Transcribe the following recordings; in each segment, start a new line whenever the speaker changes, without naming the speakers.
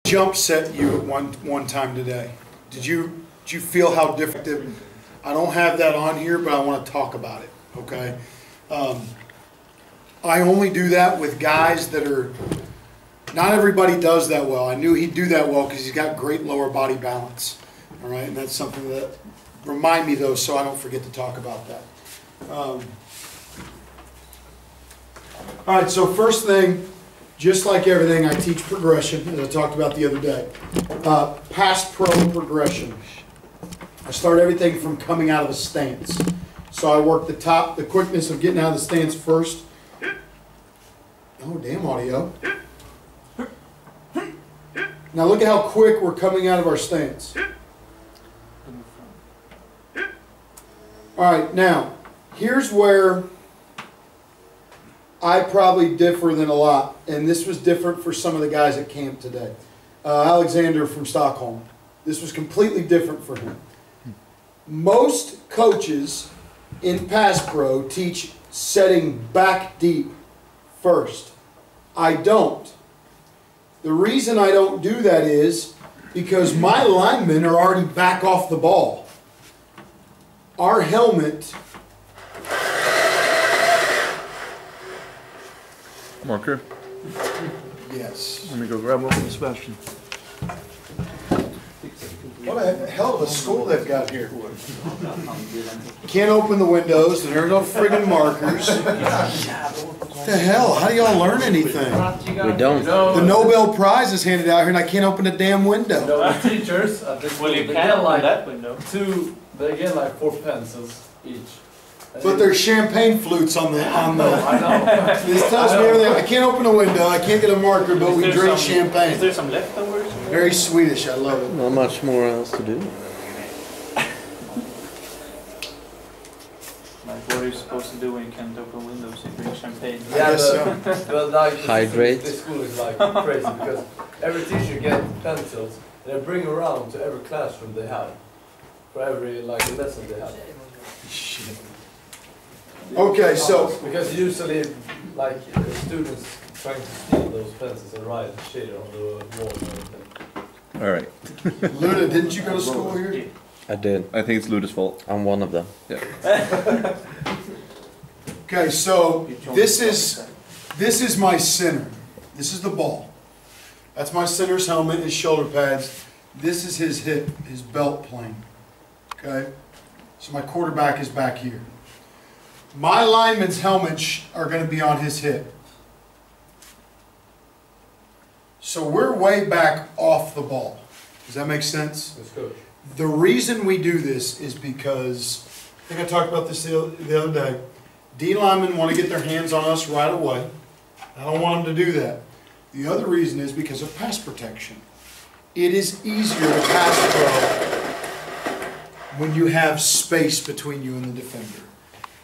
jump set you at one time today? Did you feel how different? I don't have that on here, but I want to talk about it, okay? I only do that with guys that are, not everybody does that well. I knew he'd do that well because he's got great lower body balance, all right? And that's something that, remind me though, so I don't forget to talk about that. All right, so first thing, just like everything, I teach progression, as I talked about the other day. Pass pro progression. I start everything from coming out of the stance. So I work the quickness of getting out of the stance first. Oh, damn audio. Now look at how quick we're coming out of our stance. All right, now, here's where I probably differ than a lot, and this was different for some of the guys at camp today. Alexander from Stockholm. This was completely different for him. Most coaches in Pass Pro teach setting back deep first. I don't. The reason I don't do that is because my linemen are already back off the ball. Our helmet...
Marker?
Yes.
Let me go grab one from Sebastian.
What a hell of a school they've got here. Can't open the windows, and there are no friggin' markers. What the hell? How do y'all learn anything?
We don't.
The Nobel Prize is handed out here, and I can't open a damn window.
No, the teachers at this
Well, you
they
can
get
open
like
that window.
they get like 4 pencils each.
But there's champagne flutes on the.
I know.
This tells me everything. I can't open a window. I can't get a marker, but we drink
Is
champagne.
there some leftovers?
Very Swedish. I love it.
Not much more else to do.
Like, what are you supposed to do when you can't open windows and drink champagne?
Yeah,
guess
but like
Hydrate.
This school is like crazy because every teacher gets pencils and they bring around to every classroom they have for every like lesson they have.
Shit. Okay, so
because usually like students trying to steal those pencils and write shit on the wall and everything.
All right.
Luna, didn't you go to school here?
I did.
I think it's Luda's fault.
I'm one of them.
Yeah.
Okay, so this is my center. This is the ball. That's my center's helmet, his shoulder pads. This is his hip, his belt plane. Okay? So my quarterback is back here. My linemen's helmets are going to be on his hip. So we're way back off the ball. Does that make sense?
That's good.
The reason we do this is because, I think I talked about this the other day, D linemen want to get their hands on us right away. I don't want them to do that. The other reason is because of pass protection. It is easier to pass pro when you have space between you and the defender.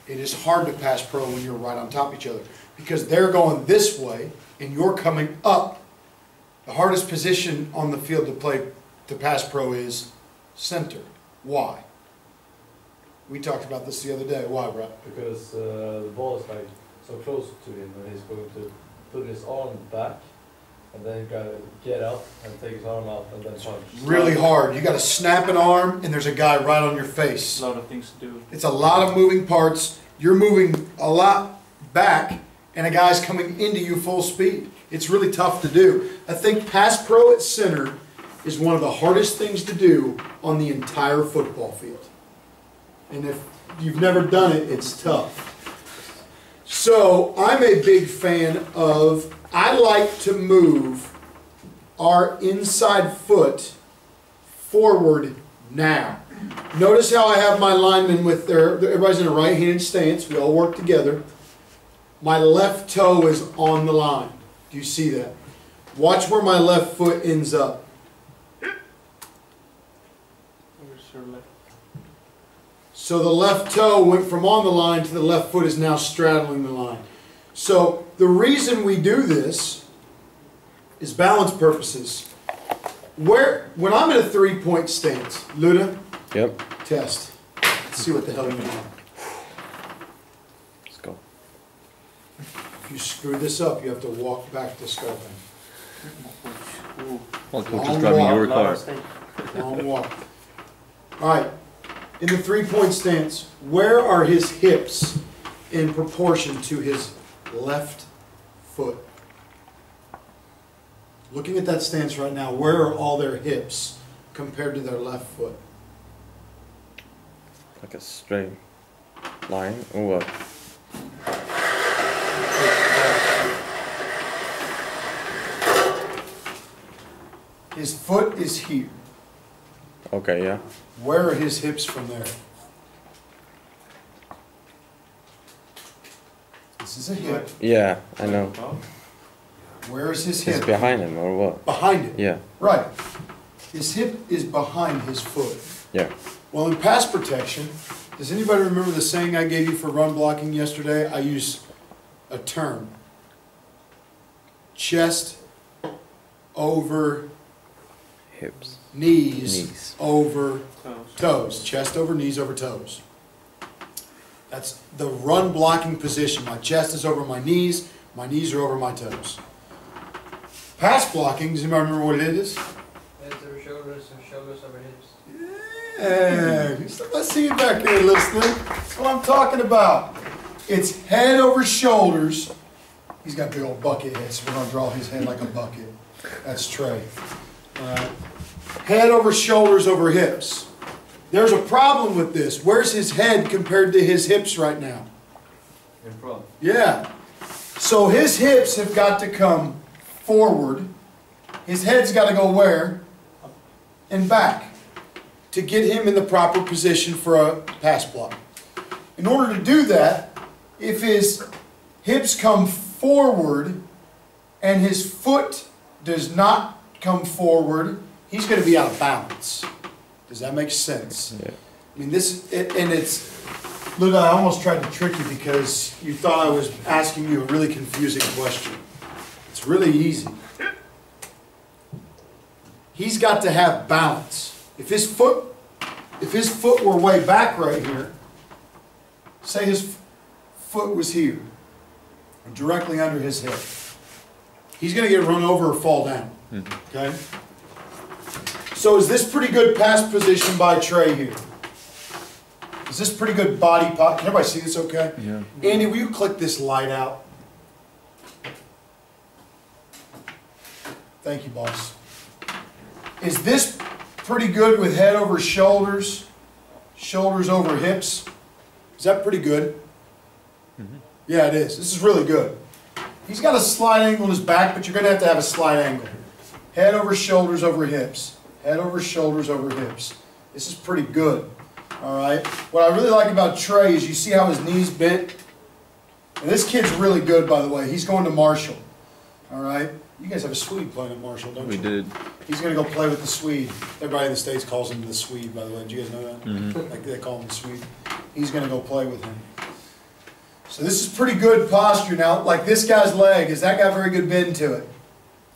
It is hard to pass pro when you're right on top of each other because they're going this way and you're coming up. The hardest position on the field to pass pro is center. Why? We talked about this the other day. Why, Brett?
Because the ball is like so close to him and he's going to put his arm back and then you gotta get up and take his arm out and then punch.
Really hard. You got to snap an arm and there's a guy right on your face.
A lot of things to do.
It's a lot of moving parts. You're moving a lot back and a guy's coming into you full speed. It's really tough to do. I think pass pro at center is one of the hardest things to do on the entire football field. And if you've never done it, it's tough. So I'm a big fan of, I like to move our inside foot forward now. Notice how I have my linemen with everybody's in a right-handed stance. We all work together. My left toe is on the line. Do you see that? Watch where my left foot ends up. So the left toe went from on the line to the left foot is now straddling the line. So the reason we do this is balance purposes. When I'm in a three-point stance, Luda,
Yep.
test. Let's see what the hell you're doing.
Let's go.
If you screw this up, you have to walk back to scarping.
Ooh,
While coach is
Long
driving
walk.
your
lot
car.
of steak.
Long walk. All right, in the three-point stance, where are his hips in proportion to his left foot? Looking at that stance right now, where are all their hips compared to their left foot?
Like a straight line or what?
His foot is here.
Okay, yeah.
Where are his hips from there? This is a hip.
Yeah, I know.
Oh,
Where is his
It's
hip?
behind him or what?
Behind it.
Yeah,
Right. His hip is behind his foot.
yeah.
Well, in pass protection, does anybody remember the saying I gave you for run blocking yesterday? I use a term. Chest over
Hips.
knees, over
toes.
toes. Chest over knees over toes. That's the run blocking position. My chest is over my knees are over my toes. Pass blocking, does anybody remember what it is?
Heads over shoulders and shoulders over hips.
Yeah, let's see you back there listening. That's what I'm talking about. It's head over shoulders. He's got big old bucket head, so we're gonna draw his head like a bucket. That's Trey. All right. Head over shoulders over hips. There's a problem with this. Where's his head compared to his hips right now?
In front.
Yeah. So his hips have got to come forward. His head's got to go where? And back to get him in the proper position for a pass block. In order to do that, if his hips come forward and his foot does not come forward, he's going to be out of balance. Does that make sense?
Yeah.
I mean, look, I almost tried to trick you because you thought I was asking you a really confusing question. It's really easy. He's got to have balance. If his foot were way back right here, say his foot was here, directly under his hip, he's going to get run over or fall down. Okay? So is this pretty good pass position by Trey here? Is this pretty good body pop? Can everybody see this okay?
Yeah.
Andy, will you click this light out? Thank you, boss. Is this pretty good with head over shoulders, shoulders over hips? Is that pretty good? Yeah, it is. This is really good. He's got a slight angle in his back, but you're going to have a slight angle. Head over shoulders over hips. Head over shoulders over hips. This is pretty good. All right. What I really like about Trey is you see how his knees bent? And this kid's really good, by the way. He's going to Marshall. All right. You guys have a Swede playing at Marshall, don't
We
you?
did.
He's going to go play with the Swede. Everybody in the States calls him the Swede, by the way. Did you guys know that?
Mm-hmm.
Like they call him the Swede. He's going to go play with him. So this is pretty good posture. Now, like this guy's leg, has that got very good bend to it?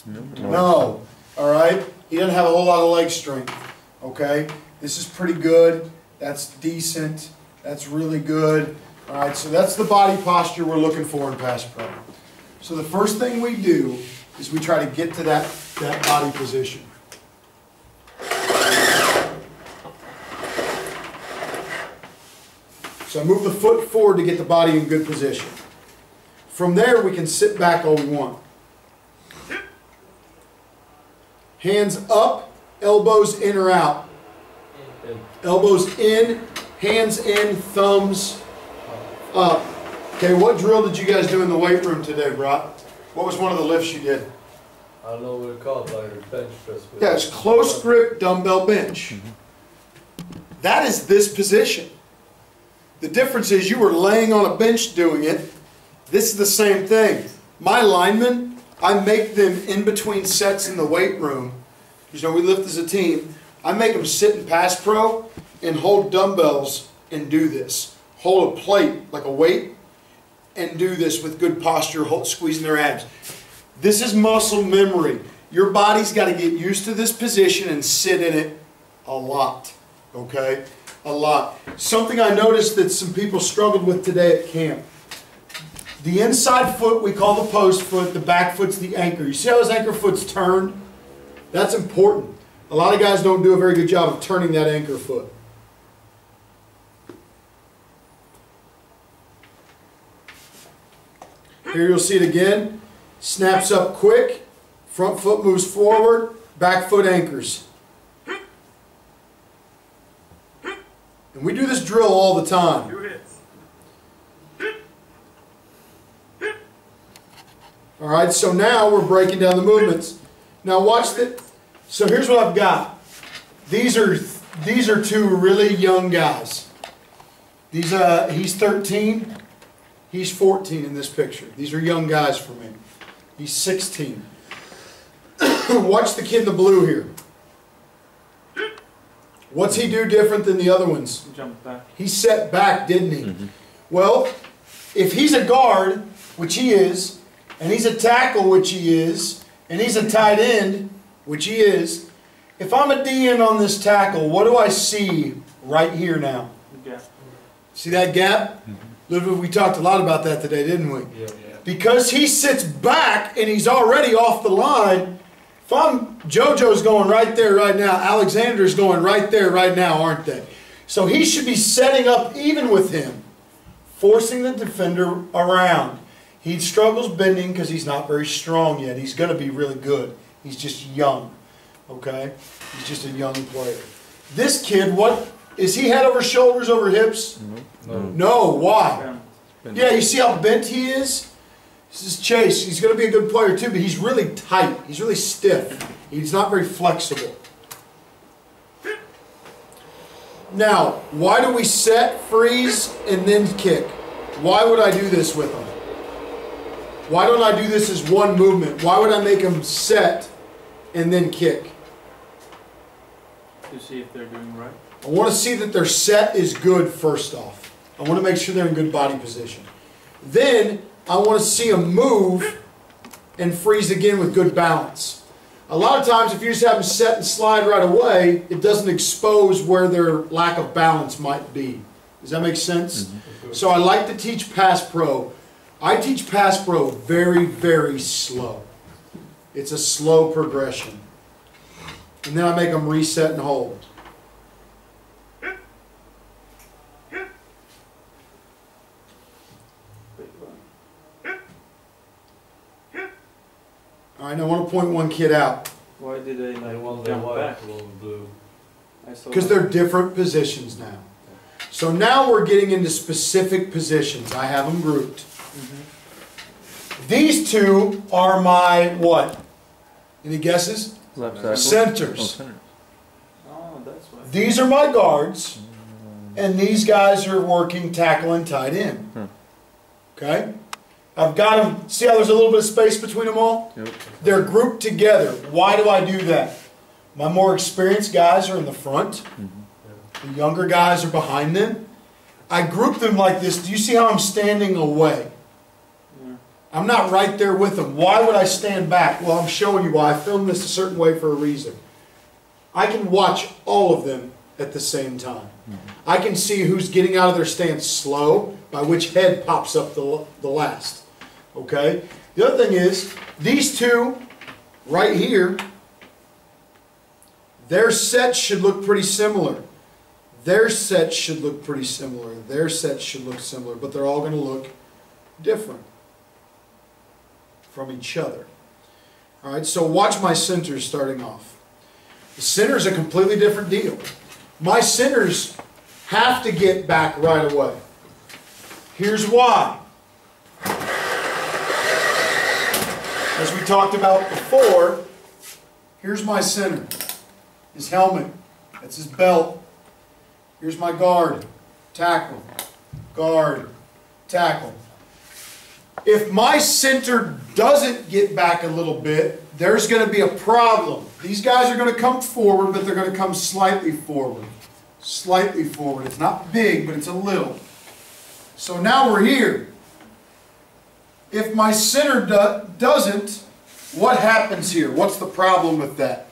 No. All right? He doesn't have a whole lot of leg strength. Okay? This is pretty good. That's decent. That's really good. All right, so that's the body posture we're looking for in pass pro. So the first thing we do is we try to get to that body position. So I move the foot forward to get the body in good position. From there, we can sit back all we want. Hands up, elbows in or out.
In.
Elbows in, hands in, thumbs up. Okay, what drill did you guys do in the weight room today, Brock? What was one of the lifts you did?
I don't know what it's called, like a bench press. with-
Yeah, it's close grip dumbbell bench. That is this position. The difference is you were laying on a bench doing it. This is the same thing. My linemen, I make them in between sets in the weight room. You know, we lift as a team. I make them sit in pass pro and hold dumbbells and do this. Hold a plate like a weight and do this with good posture, squeezing their abs. This is muscle memory. Your body's got to get used to this position and sit in it a lot, okay? A lot. Something I noticed that some people struggled with today at camp. The inside foot we call the post foot, the back foot's the anchor. You see how his anchor foot's turned? That's important. A lot of guys don't do a very good job of turning that anchor foot. Here you'll see it again. Snaps up quick. Front foot moves forward. Back foot anchors. And we do this drill all the time. Alright, so now we're breaking down the movements. Now watch that. So here's what I've got. These are two really young guys. He's 13. He's 14 in this picture. These are young guys for me. He's 16. Watch the kid in the blue here. What's he do different than the other ones?
Jump back.
He set back, didn't he? Well, if he's a guard, which he is, and he's a tackle, which he is, and he's a tight end, which he is, if I'm a DN on this tackle, what do I see right here now?
Yeah.
See that gap? We talked a lot about that today, didn't we?
Yeah.
Because he sits back and he's already off the line. If JoJo's going right there right now, Alexander's going right there right now, aren't they? So he should be setting up even with him, forcing the defender around. He struggles bending because he's not very strong yet. He's going to be really good. He's just young, okay? He's just a young player. This kid, what, is he head over shoulders over hips? No, why? Yeah, you see how bent he is? This is Chase. He's going to be a good player too, but he's really tight. He's really stiff. He's not very flexible. Now, why do we set, freeze, and then kick? Why would I do this with him? Why don't I do this as one movement? Why would I make him set and then kick?
To see if they're doing right.
I want to see that their set is good first off. I want to make sure they're in good body position. Then I want to see them move and freeze again with good balance. A lot of times if you just have them set and slide right away, it doesn't expose where their lack of balance might be. Does that make sense? Mm-hmm. So I like to teach Pass Pro. I teach Pass Pro very, very slow. It's a slow progression. And then I make them reset and hold. All right, now I want to point one kid out.
Why did they
I want
like
the
jump
white,
back?
the blue.
Because they're different positions now. So now we're getting into specific positions. I have them grouped. These two are my what? Any guesses?
Left side.
Centers.
Oh, center.
Oh, that's why.
These are my guards, and these guys are working tackle and tight end. Okay? I've got them, see how there's a little bit of space between them all?
Yep.
They're grouped together. Why do I do that? My more experienced guys are in the front. The younger guys are behind them. I group them like this. Do you see how I'm standing away?
Yeah.
I'm not right there with them. Why would I stand back? Well, I'm showing you why. I filmed this a certain way for a reason. I can watch all of them at the same time. I can see who's getting out of their stance slow, by which head pops up the last. Okay? The other thing is, these two right here, their sets should look pretty similar. Their sets should look pretty similar. Their sets should look similar, but they're all going to look different from each other. All right, so watch my centers starting off. The center is a completely different deal. My centers have to get back right away. Here's why. As we talked about before, here's my center. His helmet, that's his belt. Here's my guard, tackle, guard, tackle. If my center doesn't get back a little bit, there's going to be a problem. These guys are going to come forward, but they're going to come slightly forward. Slightly forward. It's not big, but it's a little. So now we're here. If my center doesn't, what happens here? What's the problem with that?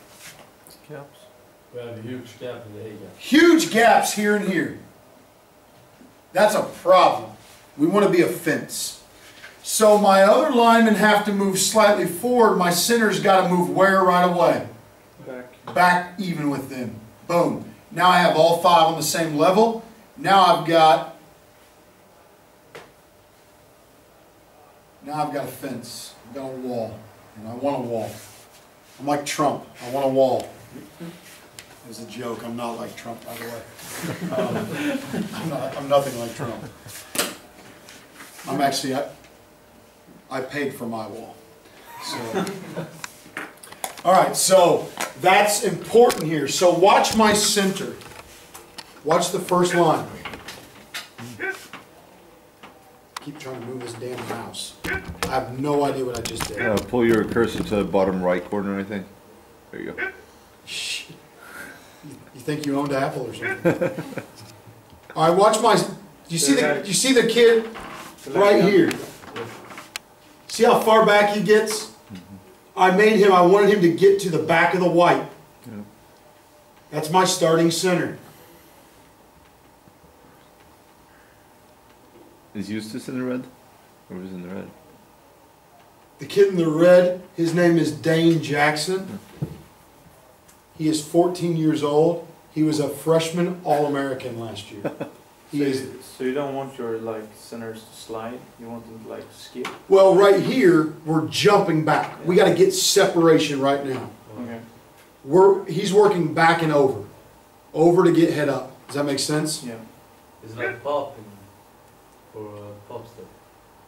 Caps.
We have a huge gap in the A-gap.
Huge gaps here and here. That's a problem. We want to be a fence. So my other linemen have to move slightly forward. My center's got to move where right away? back even with them. Boom. Now I have all 5 on the same level. Now I've got a fence. I've got a wall. And I want a wall. I'm like Trump. I want a wall. It was a joke. I'm not like Trump, by the way. I'm nothing like Trump. I'm actually, I paid for my wall. So, all right, so that's important here. So watch my center. Watch the first line. Keep trying to move this damn mouse. I have no idea what I just did.
Pull your cursor to the bottom right corner, I think. There you go.
Shh. You think you owned Apple or something? All right, watch my. You see the kid right here. See how far back he gets? I wanted him to get to the back of the white.
Yeah.
That's my starting center.
Is Eustace in the red? Or was in the red?
The kid in the red, his name is Dane Jackson. He is 14 years old. He was a freshman All-American last year.
So you don't want your like centers to slide. You want them to like skip.
Well, right here, we're jumping back. We got to get separation right now.
Okay.
He's working back and over to get head up. Does that make sense?
Yeah.
It's like popping for pop stuff.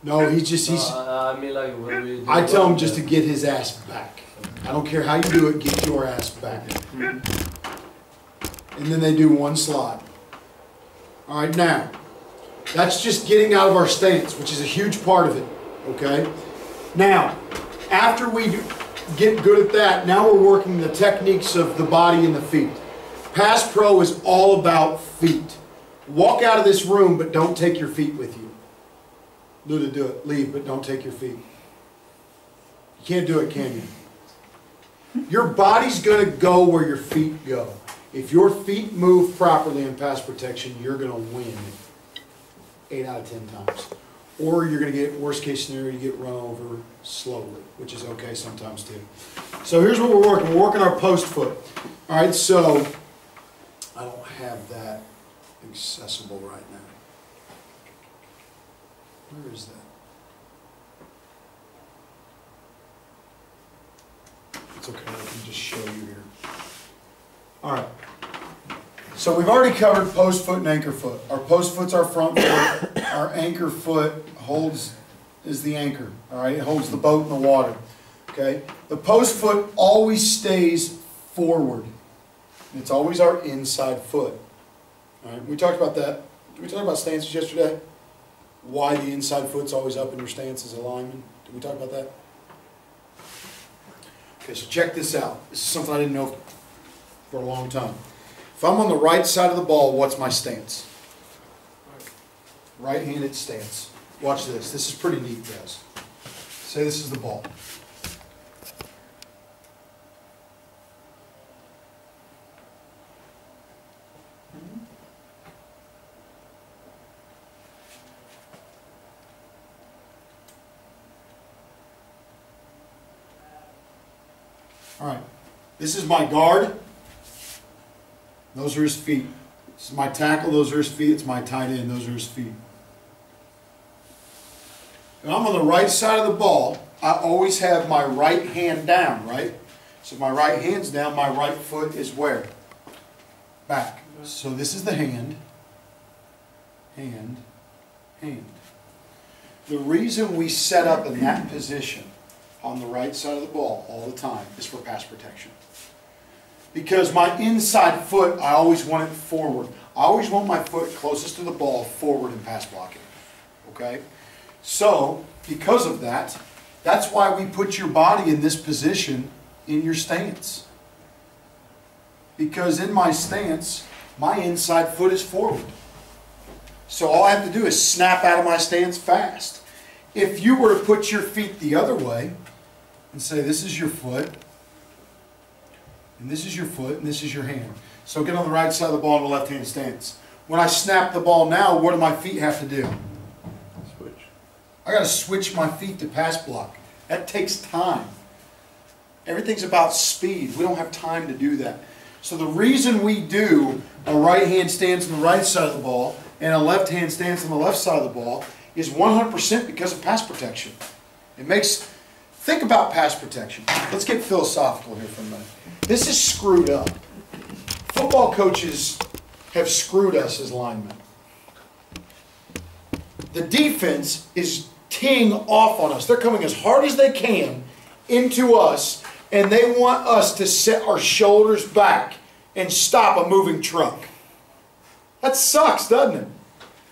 No, he's.
I mean, like when we.
I tell him just to get his ass back. I don't care how you do it. Get your ass back.
Mm-hmm.
And then they do one slide. All right, now that's just getting out of our stance, which is a huge part of it. Okay. Now, after we get good at that, now we're working the techniques of the body and the feet. Pass Pro is all about feet. Walk out of this room, but don't take your feet with you. Luda, do it. Leave, but don't take your feet. You can't do it, can you? Your body's going to go where your feet go. If your feet move properly in pass protection, you're going to win 8 out of 10 times. Or you're going to get, worst case scenario, you get run over slowly, which is okay sometimes too. So here's what we're working. We're working our post foot. All right, so I don't have that accessible right now. Where is that? It's okay, I can just show you here. All right. So we've already covered post foot and anchor foot. Our post foot's our front foot. Our anchor foot is the anchor. All right, it holds the boat in the water. Okay. The post foot always stays forward. It's always our inside foot. All right. We talked about that. Did we talk about stances yesterday? Why the inside foot's always up in your stance as a lineman? Did we talk about that? Okay, so check this out. This is something I didn't know for a long time. If I'm on the right side of the ball, what's my stance? Right-handed stance. Watch this. This is pretty neat, guys. Say this is the ball. All right. This is my guard. Those are his feet. This is my tackle. Those are his feet. It's my tight end. Those are his feet. And I'm on the right side of the ball. I always have my right hand down, right? So if my right hand's down, my right foot is where? Back. So this is the hand. Hand. Hand. The reason we set up in that position on the right side of the ball all the time is for pass protection. Because my inside foot, I always want it forward. I always want my foot closest to the ball forward in pass blocking. Okay? So, because of that, that's why we put your body in this position in your stance. Because in my stance, my inside foot is forward. So all I have to do is snap out of my stance fast. If you were to put your feet the other way and say this is your foot, and this is your foot, and this is your hand. So get on the right side of the ball in the left-hand stance. When I snap the ball now, what do my feet have to do?
Switch.
I got to switch my feet to pass block. That takes time. Everything's about speed. We don't have time to do that. So the reason we do a right-hand stance on the right side of the ball and a left-hand stance on the left side of the ball is 100% because of pass protection. Think about pass protection. Let's get philosophical here for a minute. This is screwed up. Football coaches have screwed us as linemen. The defense is teeing off on us. They're coming as hard as they can into us, and they want us to set our shoulders back and stop a moving truck. That sucks, doesn't it?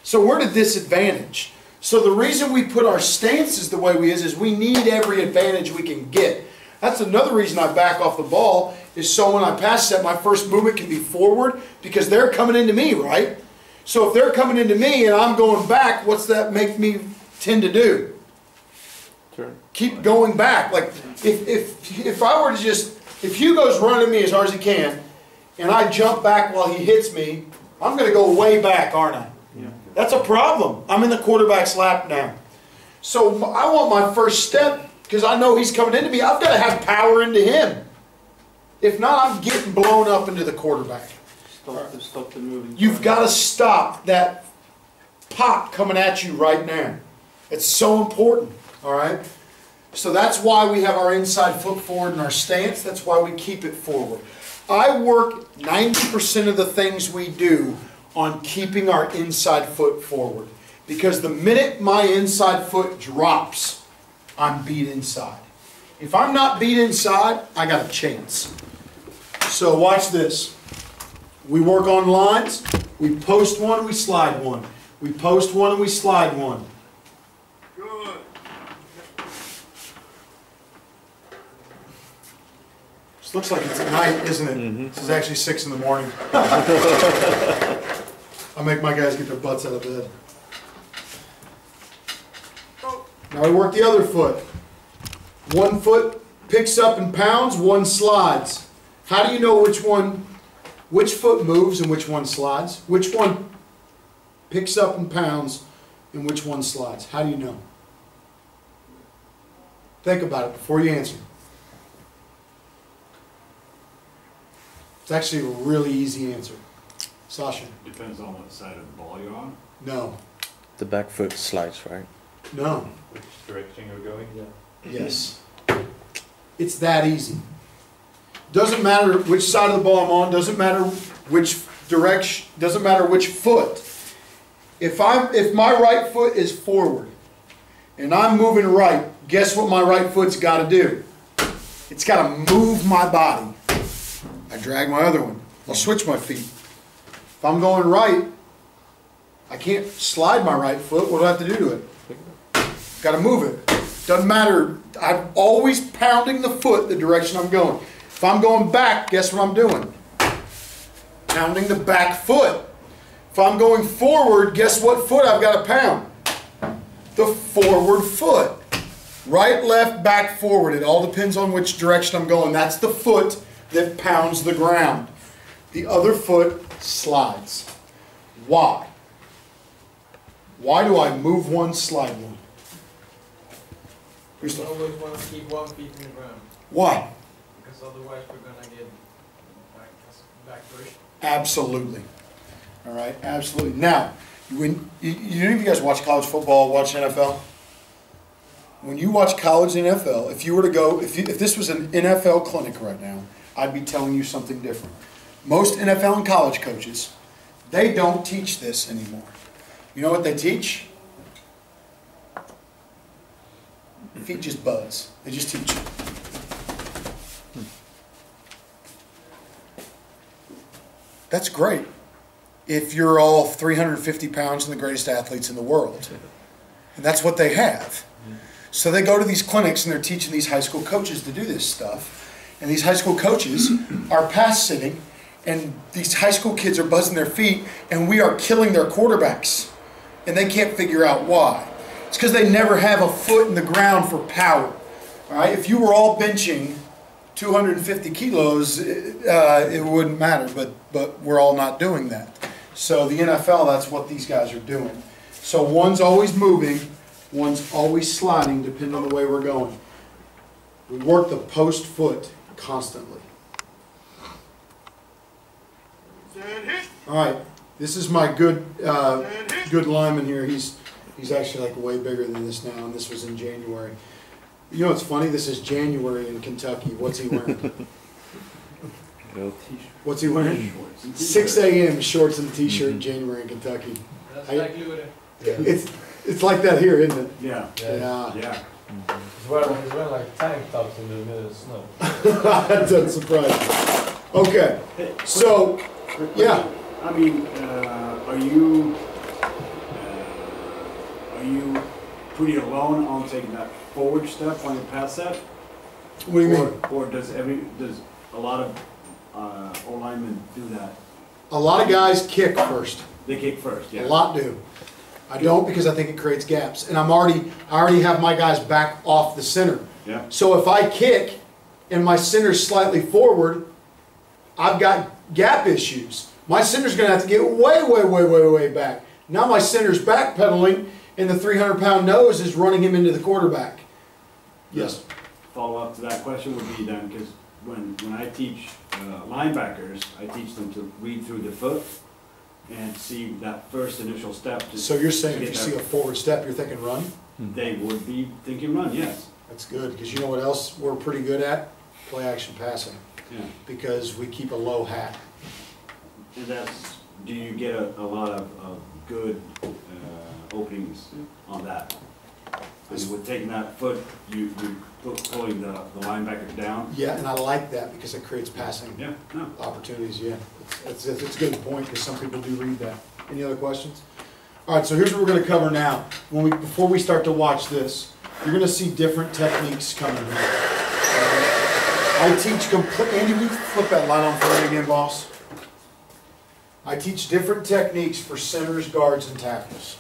So we're at a disadvantage. So the reason we put our stances the way we is we need every advantage we can get. That's another reason I back off the ball, is so when I pass set, my first movement can be forward because they're coming into me, right? So if they're coming into me and I'm going back, what's that make me tend to do?
Turn.
Keep going back. Like if I were to if Hugo's running me as hard as he can and I jump back while he hits me, I'm going to go way back, aren't I?
Yeah.
That's a problem. I'm in the quarterback's lap now. So I want my first step, because I know he's coming into me, I've got to have power into him. If not, I'm getting blown up into the quarterback.
Stop the moving.
You've got to stop that pop coming at you right now. It's so important, all right? So that's why we have our inside foot forward in our stance. That's why we keep it forward. I work 90% of the things we do on keeping our inside foot forward. Because the minute my inside foot drops, I'm beat inside. If I'm not beat inside, I got a chance. So watch this. We work on lines. We post one, we slide one. We post one and we slide one.
Good.
This looks like it's at night, isn't it?
Mm-hmm.
This is actually 6 in the morning. I make my guys get their butts out of bed. Now we work the other foot. One foot picks up and pounds, one slides. How do you know which foot moves and which one slides? Which one picks up and pounds and which one slides? How do you know? Think about it before you answer. It's actually a really easy answer. Sasha?
Depends on what side of the ball you're on.
No.
The back foot slides, right?
No.
Which direction you're going? Yeah.
Yes. It's that easy. Doesn't matter which side of the ball I'm on, doesn't matter which direction, doesn't matter which foot. If my right foot is forward and I'm moving right, guess what my right foot's got to do? It's got to move my body. I drag my other one. I'll switch my feet. If I'm going right, I can't slide my right foot. What do I have to do to it? Got to move it. Doesn't matter. I'm always pounding the foot the direction I'm going. If I'm going back, guess what I'm doing? Pounding the back foot. If I'm going forward, guess what foot I've got to pound? The forward foot. Right, left, back, forward. It all depends on which direction I'm going. That's the foot that pounds the ground. The other foot slides. Why? Why do I move one, slide one?
You always want to keep 1 feet in the ground,
Why?
because otherwise we're going to get back push.
Absolutely. All right, absolutely. Now, when any of you guys watch college football, watch NFL? When you watch college and NFL, if you were to go, if this was an NFL clinic right now, I'd be telling you something different. Most NFL and college coaches, they don't teach this anymore. You know what they teach? Feet just buzz. They just teach you. That's great if you're all 350 pounds and the greatest athletes in the world. And that's what they have. So they go to these clinics and they're teaching these high school coaches to do this stuff. And these high school coaches are pass sitting, and these high school kids are buzzing their feet, and we are killing their quarterbacks. And they can't figure out why. It's because they never have a foot in the ground for power. All right? If you were all benching 250 kilos, it wouldn't matter, but we're all not doing that. So the NFL, that's what these guys are doing. So one's always moving, one's always sliding, depending on the way we're going. We work the post foot constantly. All right, this is my good lineman here. He's actually like way bigger than this now, and this was in January. You know what's funny? This is January in Kentucky. What's he wearing? What's he wearing? 6 a.m. shorts and t-shirt in January in Kentucky.
That's
I-
like Louis.
It's like that here, isn't it?
Yeah,
Yeah.
yeah.
He's wearing like tank tops in the middle of the snow.
That doesn't surprise me. Okay, so, yeah.
I mean, are you pretty alone on taking that forward step on your pass set?
What do you mean?
Or does a lot of O-linemen do that?
A lot of guys kick first.
They kick first, yeah.
A lot do. I don't because I think it creates gaps. And I already have my guys back off the center.
Yeah.
So if I kick and my center's slightly forward, I've got gap issues. My center's gonna have to get way back. Now my center's backpedaling and the 300-pound nose is running him into the quarterback. Yes.
Follow up to that question would be then, because when I teach linebackers, I teach them to read through the foot and see that first initial step.
So you're saying
to
if you
get
see a
that-
forward step, you're thinking run?
They would be thinking run, yes.
That's good, because you know what else we're pretty good at? Play action passing,
Yeah.
because we keep a low hat.
And that's, do you get a lot of good openings on that? Because with taking that foot, you pulling the linebacker down?
Yeah, and I like that because it creates passing
Yeah, no.
opportunities, yeah. It's a good point, because some people do read that. Any other questions? All right, so here's what we're gonna cover now. Before we start to watch this, you're gonna see different techniques coming here. I teach Andy, will you flip that light on for me again, boss? I teach different techniques for centers, guards, and tackles.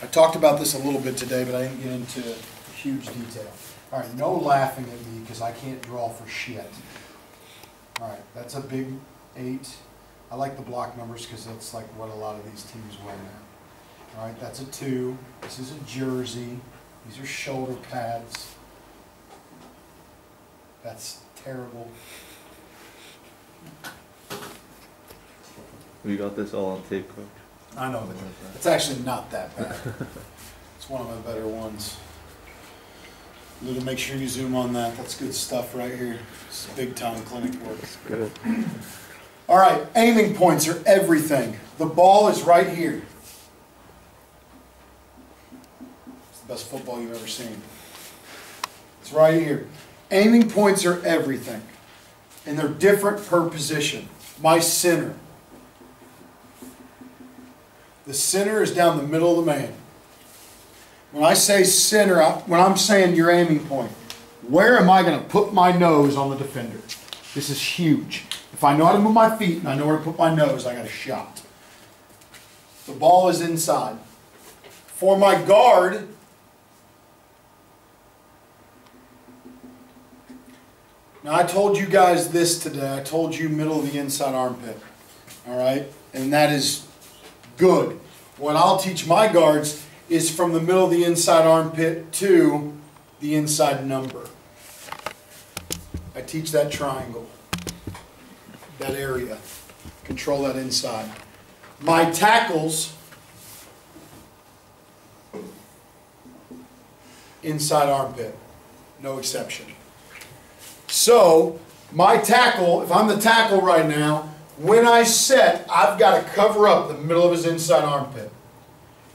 I talked about this a little bit today, but I didn't get into huge detail. All right, no laughing at me because I can't draw for shit. All right, that's a big 8. I like the block numbers because that's like what a lot of these teams wear now. All right, that's a 2. This is a jersey. These are shoulder pads. That's terrible.
We got this all on tape, Coach.
I know, but it's actually not that bad. It's one of my better ones. Lou, make sure you zoom on that. That's good stuff right here. It's big time clinic work.
Good.
All right, aiming points are everything. The ball is right here. It's the best football you've ever seen. It's right here. Aiming points are everything. And they're different per position. My center. The center is down the middle of the man. When I say center, when I'm saying your aiming point, where am I going to put my nose on the defender? This is huge. If I know how to move my feet and I know where to put my nose, I got a shot. The ball is inside. For my guard, now I told you guys this today. I told you middle of the inside armpit. All right? And that is good. What I'll teach my guards is from the middle of the inside armpit to the inside number. I teach that triangle, that area. Control that inside. My tackles, inside armpit, no exception. So, my tackle, if I'm the tackle right now, when I set, I've got to cover up the middle of his inside armpit.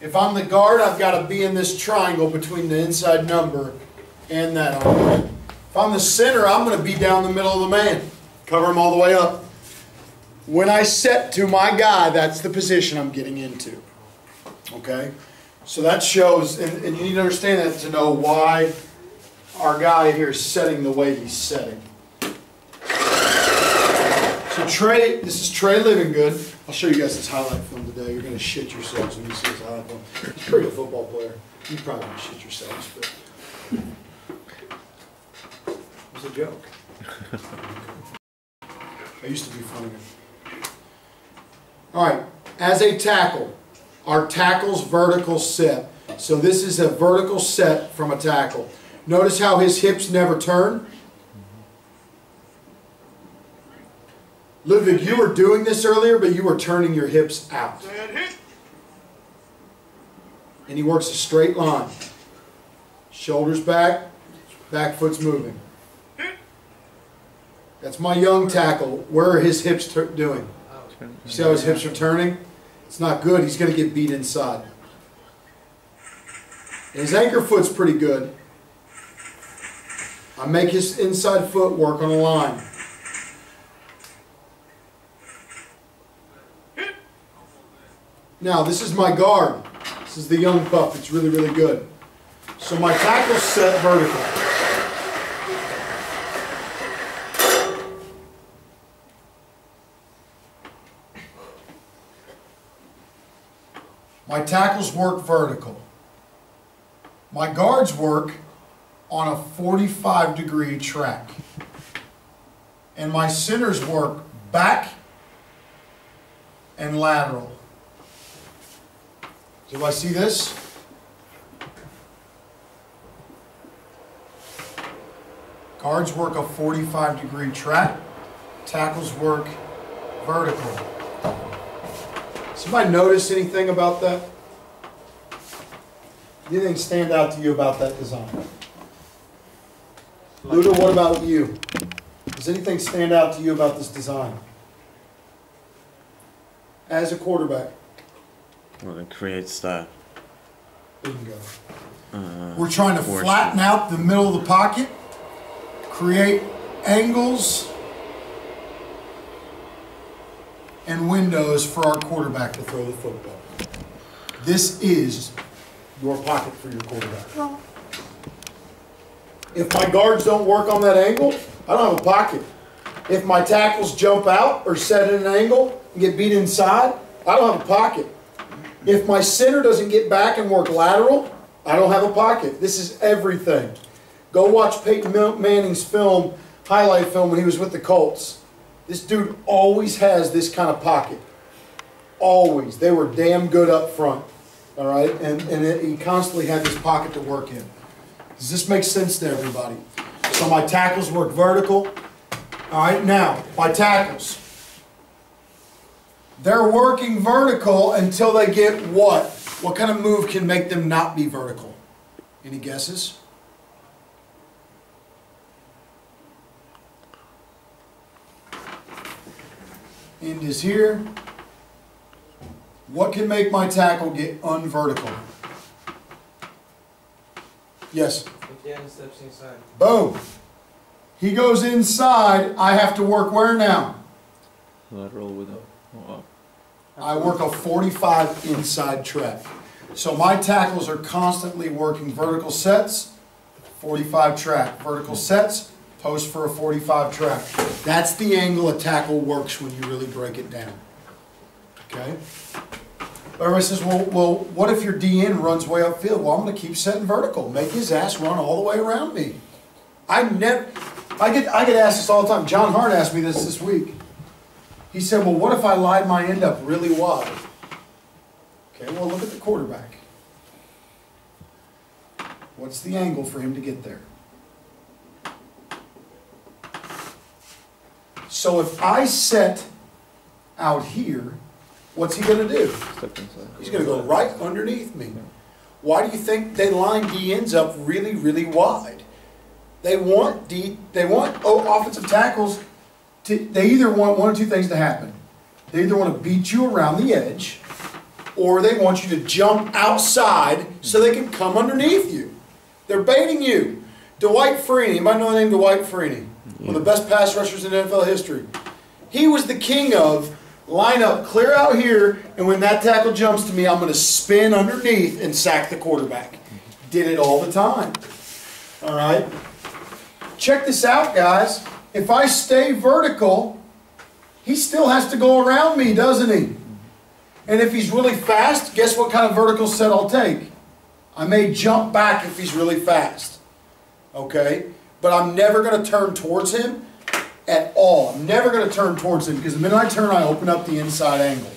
If I'm the guard, I've got to be in this triangle between the inside number and that armpit. If I'm the center, I'm going to be down the middle of the man. Cover him all the way up. When I set to my guy, that's the position I'm getting into. Okay? So that shows, and you need to understand that to know why our guy here is setting the way he's setting. So Trey, this is Trey Livingood. I'll show you guys this highlight film today. You're going to shit yourselves when you see this highlight film. He's a pretty good football player. You probably going to shit yourselves, but it was a joke. I used to be funny. All right, as a tackle, our tackle's vertical set. So this is a vertical set from a tackle. Notice how his hips never turn. Ludwig, you were doing this earlier, but you were turning your hips out. And he works a straight line. Shoulders back, back foot's moving. That's my young tackle. Where are his hips doing? You see how his hips are turning? It's not good. He's going to get beat inside. His anchor foot's pretty good. I make his inside foot work on a line. Now, this is my guard. This is the young pup. It's really, really good. So my tackle's set vertical. My tackles work vertical. My guards work on a 45-degree track. And my centers work back and lateral. Do I see this? Guards work a 45-degree track. Tackles work vertical. Somebody notice anything about that? Anything stand out to you about that design? Luda, what about you? Does anything stand out to you about this design? As a quarterback.
Well, it creates that.
Bingo. We're trying to flatten out the middle of the pocket, create angles and windows for our quarterback to throw the football. This is your pocket for your quarterback. If my guards don't work on that angle, I don't have a pocket. If my tackles jump out or set at an angle and get beat inside, I don't have a pocket. If my center doesn't get back and work lateral, I don't have a pocket. This is everything. Go watch Peyton Manning's film, highlight film when he was with the Colts. This dude always has this kind of pocket. Always. They were damn good up front. All right? He constantly had this pocket to work in. Does this make sense to everybody? So my tackles work vertical. All right, now, my tackles. They're working vertical until they get what? What kind of move can make them not be vertical? Any guesses? End is here. What can make my tackle get unvertical? Yes?
If the end steps inside.
Boom. He goes inside. I have to work where now?
Lateral with a. Oh,
I work a 45 inside track. So my tackles are constantly working vertical sets, 45 track. Vertical sets, post for a 45 track. That's the angle a tackle works when you really break it down. Okay? Everybody says, well, what if your DN runs way upfield? Well, I'm going to keep setting vertical. Make his ass run all the way around me. I get asked this all the time. John Hart asked me this week. He said, well, what if I line my end up really wide? Okay, well, look at the quarterback. What's the angle for him to get there? So if I set out here, what's he going to do?
step inside.
He's going to go right underneath me. Why do you think they line DNs up really, really wide? They want offensive tackles they either want one or two things to happen. They either want to beat you around the edge, or they want you to jump outside so they can come underneath you. They're baiting you. Dwight Freeney, anybody know the name Dwight Freeney? One of the best pass rushers in NFL history. He was the king of line up clear out here, and when that tackle jumps to me, I'm going to spin underneath and sack the quarterback. Did it all the time. All right? Check this out, guys. If I stay vertical, he still has to go around me, doesn't he? And if he's really fast, guess what kind of vertical set I'll take? I may jump back if he's really fast. Okay? But I'm never going to turn towards him at all. I'm never going to turn towards him because the minute I turn, I open up the inside angle.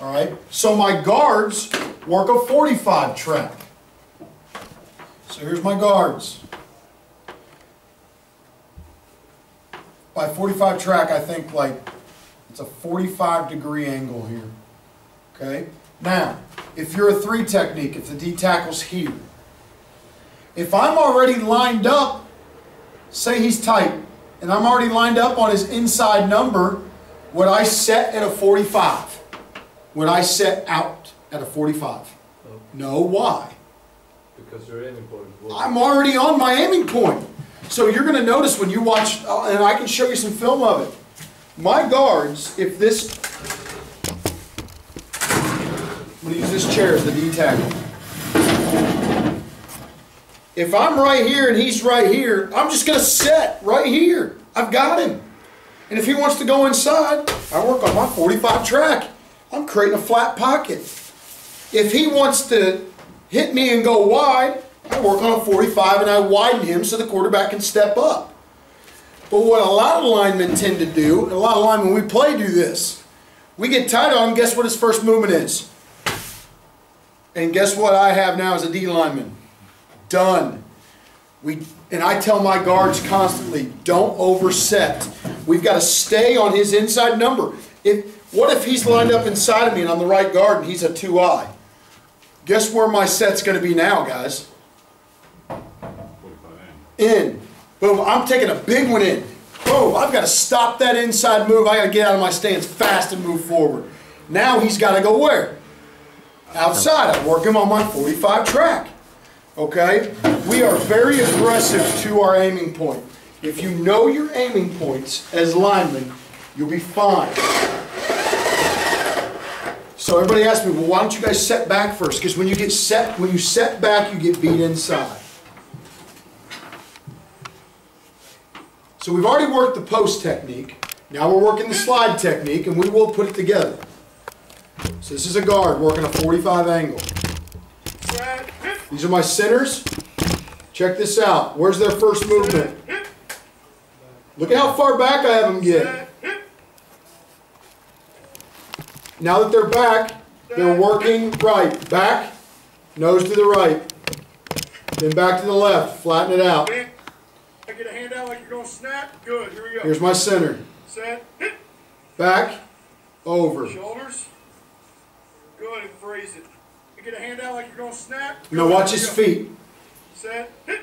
All right? So my guards work a 45 track. So here's my guards. By 45 track, I think like It's a 45-degree angle here. Okay? Now, if you're a 3 technique, if the D tackle's here, if I'm already lined up, say he's tight, and I'm already lined up on his inside number, would I set at a 45? Would I set out at a 45? No, why?
Because you're aiming for it.
I'm already on my aiming point. So you're going to notice when you watch, and I can show you some film of it. My guards, if this, I'm going to use this chair as the D tackle. If I'm right here and he's right here, I'm just going to set right here. I've got him. And if he wants to go inside, I work on my 45 track. I'm creating a flat pocket. If he wants to hit me and go wide, I work on a 45 and I widen him so the quarterback can step up. But what a lot of linemen tend to do, and a lot of linemen we play do this, we get tight on him, guess what his first movement is? And guess what I have now as a D lineman? Done. And I tell my guards constantly, don't overset. We've got to stay on his inside number. What if he's lined up inside of me and I'm the right guard and he's a 2-eye? Guess where my set's going to be now, guys?
45
In. Boom. I'm taking a big one in. Boom. I've got to stop that inside move. I got to get out of my stance fast and move forward. Now he's got to go where? Outside. I work him on my 45 track. Okay? We are very aggressive to our aiming point. If you know your aiming points as linemen, you'll be fine. So everybody asks me, well, why don't you guys set back first? Because when you set back, you get beat inside. So we've already worked the post technique. Now we're working the slide technique, and we will put it together. So this is a guard working a 45 angle. These are my centers. Check this out. Where's their first movement? Look at how far back I have them get. Now that they're back, they're working right. Back, nose to the right. Then back to the left. Flatten it out.
I get a hand out like you're going to snap. Good. Here we go.
Here's my center.
Set. Hit.
Back, over.
Shoulders. Good. And freeze it. I get a hand out like you're going to snap.
Now watch his feet.
Set. Hit.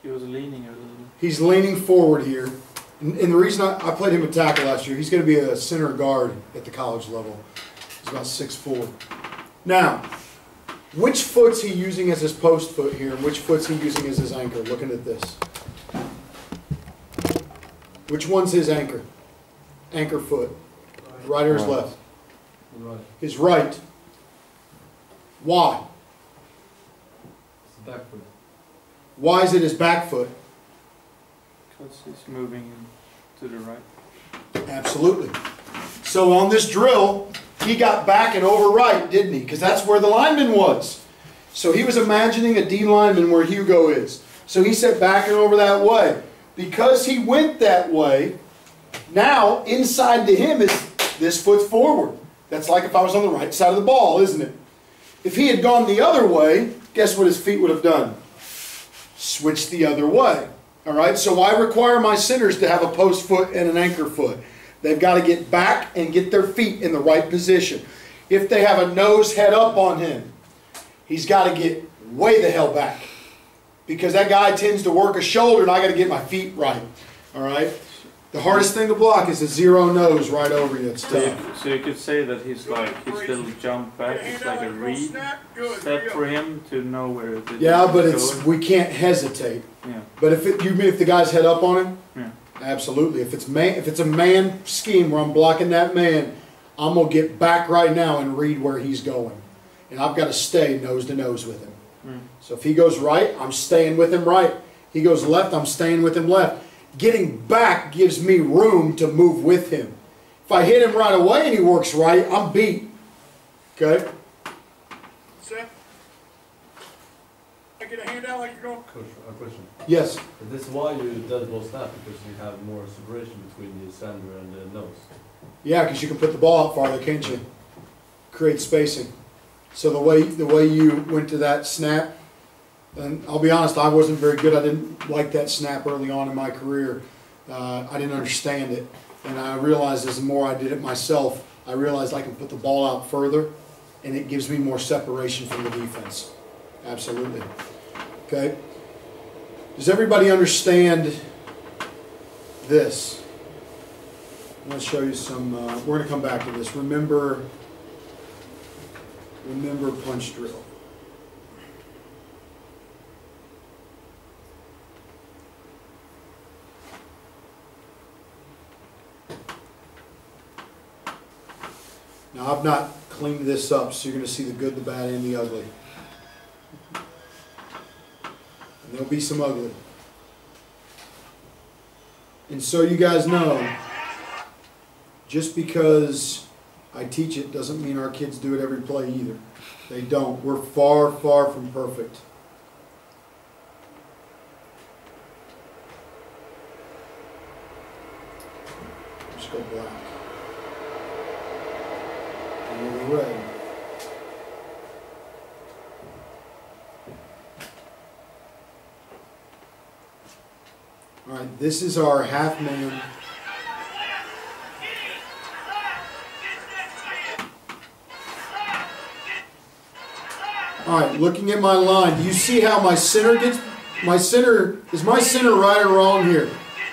He was leaning a little.
He's leaning forward here. And the reason I played him at tackle last year, he's going to be a center guard at the college level. He's about 6'4". Now, which foot's he using as his post foot here, and which foot's he using as his anchor? Looking at this. Which one's his anchor? Anchor foot. Right or his left?
Right.
His right. Why?
It's the back foot.
Why is it his back foot?
Because he's moving to the right.
Absolutely. So on this drill, he got back and over right, didn't he? Because that's where the lineman was. So he was imagining a D lineman where Hugo is. So he said back and over that way. Because he went that way, now inside to him is this foot forward. That's like if I was on the right side of the ball, isn't it? If he had gone the other way, guess what his feet would have done? Switched the other way. All right, so I require my centers to have a post foot and an anchor foot. They've got to get back and get their feet in the right position. If they have a nose head up on him, he's got to get way the hell back. Because that guy tends to work a shoulder and I got to get my feet right. All right? The hardest thing to block is a zero nose right over you. It's tough.
So you could say that he's still jump back. It's like a read step for him to know where it is.
Yeah, but we can't hesitate.
Yeah.
But if the guy's head up on him,
Yeah.
absolutely. If it's a man scheme where I'm blocking that man, I'm gonna get back right now and read where he's going, and I've got to stay nose to nose with him. So if he goes right, I'm staying with him right. He goes left, I'm staying with him left. Getting back gives me room to move with him. If I hit him right away and he works right, I'm beat. Okay?
Set. I get a hand out like you're going.
Coach, a question.
Yes.
This is why you dead ball snap, because you have more separation between the center and the nose.
Yeah, because you can put the ball out farther, can't you? Create spacing. So the way you went to that snap, and I'll be honest, I wasn't very good. I didn't like that snap early on in my career. I didn't understand it. And I realized as the more I did it myself, I realized I can put the ball out further, and it gives me more separation from the defense. Absolutely. Okay. Does everybody understand this? I'm going to show you some, we're going to come back to this. Remember punch drill. Now I've not cleaned this up, so you're going to see the good, the bad, and the ugly. And there'll be some ugly. And so you guys know, just because I teach it doesn't mean our kids do it every play either. They don't. We're far, far from perfect. Just go black. And we're red. All right, this is our half man. All right, looking at my line, do you see how my center gets, is my center right or wrong here?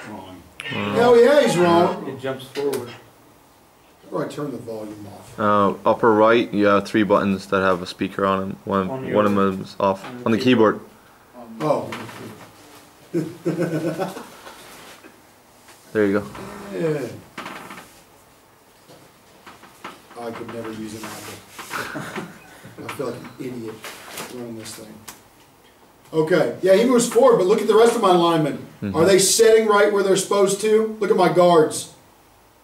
Wrong.
Hell yeah, he's wrong.
It jumps forward.
How do I turn the volume off?
Upper right, you have 3 buttons that have a speaker on them. One of them is off on the keyboard.
Oh.
There you go.
Yeah. I could never use an Apple. I feel like an idiot running this thing. Okay, yeah, he moves forward, but look at the rest of my linemen. Are they setting right where they're supposed to? Look at my guards.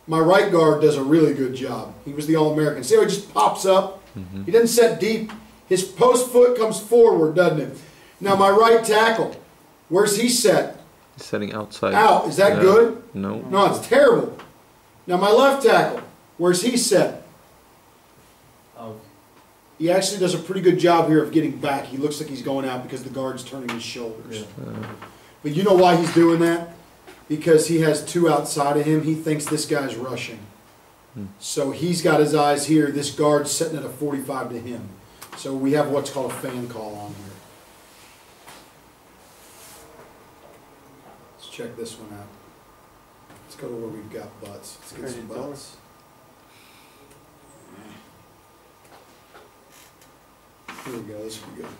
My right guard does a really good job. He was the All-American. See how he just pops up? He doesn't set deep. His post foot comes forward, doesn't it? Now my right tackle, where's he set?
He's setting outside.
Out. Is that
Yeah.
good?
No.
No, it's terrible. Now my left tackle, where's he set?
Out.
He actually does a pretty good job here of getting back. He looks like he's going out because the guard's turning his shoulders.
Yeah.
But you know why he's doing that? Because he has 2 outside of him. He thinks this guy's rushing. So he's got his eyes here. This guard's sitting at a 45 to him. So we have what's called a fan call on here. Let's check this one out. Let's go to where we've got butts. Let's get some butts. Here we go. This will be good.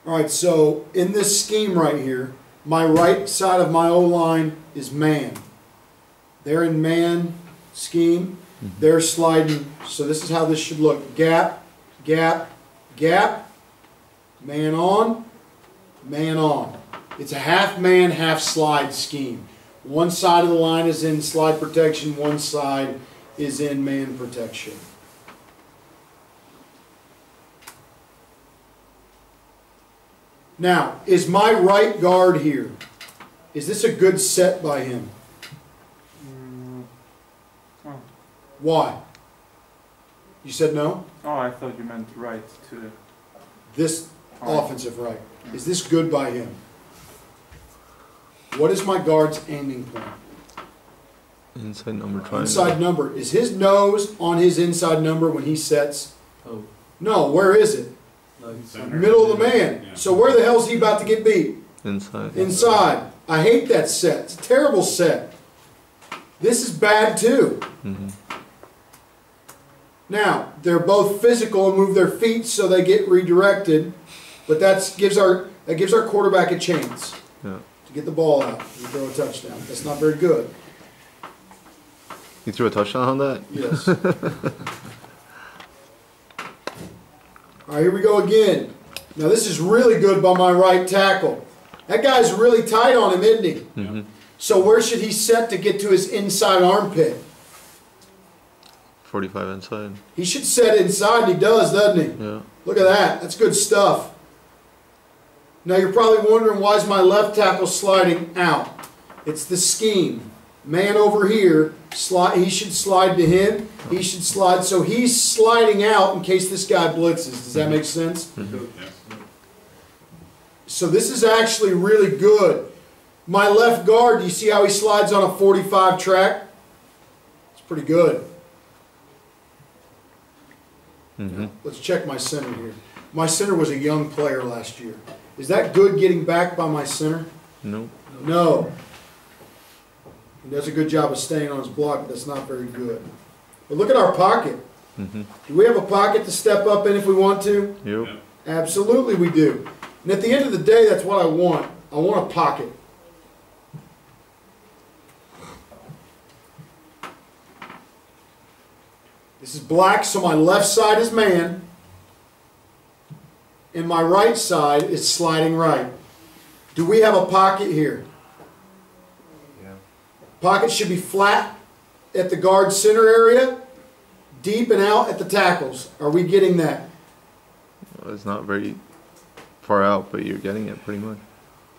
All right, so in this scheme right here, my right side of my O-line is man. They're in man scheme. They're sliding. So this is how this should look. Gap, gap, gap. Man on, man on. It's a half man, half slide scheme. One side of the line is in slide protection, one side is in man protection. Now, is my right guard here? Is this a good set by him?
Oh.
Why? You said no?
Oh, I thought you meant right to the...
This offensive right. Is this good by him? What is my guard's aiming point?
Inside number triangle.
Inside number. Is his nose on his inside number when he sets?
Oh.
No, where is it?
Like,
Middle of the man. So where the hell is he about to get beat?
Inside.
Inside. I hate that set. It's a terrible set. This is bad too. Now, they're both physical and move their feet so they get redirected, but that gives our quarterback a chance to get the ball out and throw a touchdown. That's not very good.
You threw a touchdown on that?
Yes. All right, here we go again. Now this is really good by my right tackle. That guy's really tight on him, isn't he? So where should he set to get to his inside armpit?
45 inside.
He should set inside, and he does, doesn't he?
Yeah.
Look at that. That's good stuff. Now you're probably wondering, why is my left tackle sliding out? It's the scheme. Man over here, he should slide to him. He should slide. So he's sliding out in case this guy blitzes. Does that make sense? So this is actually really good. My left guard, do you see how he slides on a 45 track? It's pretty good.
Mm-hmm.
Let's check my center here. My center was a young player last year. Is that good getting back by my center?
Nope.
No. He does a good job of staying on his block, but that's not very good. But look at our pocket.
Mm-hmm.
Do we have a pocket to step up in if we want to?
Yep.
Absolutely we do. And at the end of the day, that's what I want. I want a pocket. This is black, so my left side is man. And my right side is sliding right. Do we have a pocket here?
Yeah.
Pocket should be flat at the guard center area, deep and out at the tackles. Are we getting that?
Well, it's not very far out, but you're getting it pretty much.